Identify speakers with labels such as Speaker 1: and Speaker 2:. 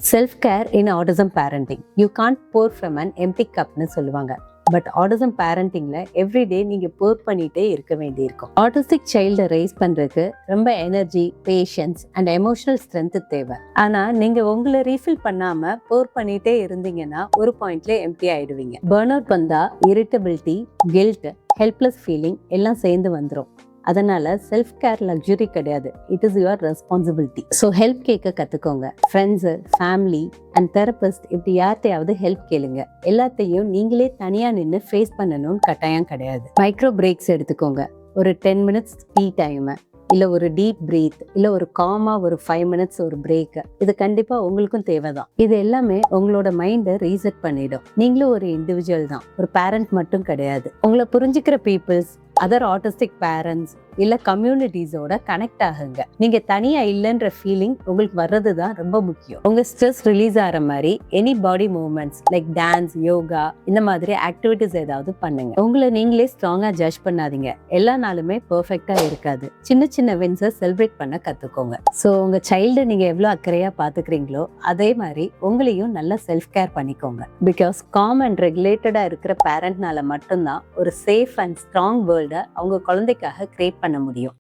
Speaker 1: Self care in autism parenting. You can't pour from an empty கப்னு சொல்லுவாங்க. But autism பேரண்டிங்ல everyday நீங்க போர் பண்ணிட்டே இருக்க வேண்டியிருக்கும். ஆட்டிஸ்டிக் சைல்டை ரைஸ் பண்றதுக்கு ரொம்ப energy, patience and emotional strength தேவை. ஆனா நீங்க உங்களை ரீஃபில் பண்ணாம போர் பண்ணிட்டே இருந்தீங்கன்னா ஒரு பாயிண்ட்ல எம்டி ஆயிடுவீங்க. பர்ன் அவுட் வந்தா இரிட்டபிலிட்டி, கில்ட், ஹெல்ப்லெஸ் ஃபீலிங் எல்லாம் சேர்ந்து வந்துடும். அதனால செல்ஃப் கேர் லக்ஸுரி கிடையாது, it is your responsibility. So help கேட்க கற்றுக்கோங்க. ஃப்ரெண்ட்ஸு, ஃபேமிலி அண்ட் தெரபிஸ்ட் இப்படி யார்கிட்டையாவது ஹெல்ப் கேளுங்க. எல்லாத்தையும் நீங்களே தனியாக நின்று ஃபேஸ் பண்ணணும்னு கட்டாயம் கிடையாது. மைக்ரோ பிரேக்ஸ் எடுத்துக்கோங்க. ஒரு 10 மினிட்ஸ் டீ டைமு, இல்லை ஒரு டீப் பிரீத், இல்லை ஒரு ஒரு 5 மினிட்ஸ் ஒரு பிரேக்கு. இது கண்டிப்பாக உங்களுக்கும் தேவைதான். இது எல்லாமே உங்களோட மைண்டை ரீசெட் பண்ணிடும். நீங்களும் ஒரு இண்டிவிஜுவல் தான், ஒரு பேரண்ட் மட்டும் கிடையாது. உங்களை புரிஞ்சுக்கிற பீப்புள்ஸ், அதர் ஆட்டிஸ்டிக் பேரண்ட்ஸ் இல்லை கம்யூனிட்டிஸோட கனெக்ட் ஆகுங்க. நீங்க தனியா இல்லைன்ற ஃபீலிங் உங்களுக்கு வர்றது தான் ரொம்ப முக்கியம். உங்க ஸ்ட்ரெஸ் ரிலீஸ் ஆகிற மாதிரி எனி பாடி மூவ்மெண்ட்ஸ் லைக் டான்ஸ், யோகா இந்த மாதிரி ஆக்டிவிட்டிஸ் ஏதாவது பண்ணுங்க. உங்களை நீங்களே ஸ்ட்ராங்கா ஜட்ஜ் பண்ணாதீங்க. எல்லா நாளுமே பெர்ஃபெக்டா இருக்காது. சின்ன சின்ன வின்ஸை செலிப்ரேட் பண்ண கத்துக்கோங்க. ஸோ உங்க சைல்டு நீங்க எவ்வளோ அக்கறையா பாத்துக்கிறீங்களோ அதே மாதிரி உங்களையும் நல்லா செல்ஃப் கேர் பண்ணிக்கோங்க. பிகாஸ் காம் அண்ட் ரெகுலேட்டடா இருக்கிற பேரண்ட்னால மட்டும்தான் ஒரு சேஃப் அண்ட் ஸ்ட்ராங் வேர்ல்டை அவங்க குழந்தைக்காக கிரியேட் பண்ண முடியும்.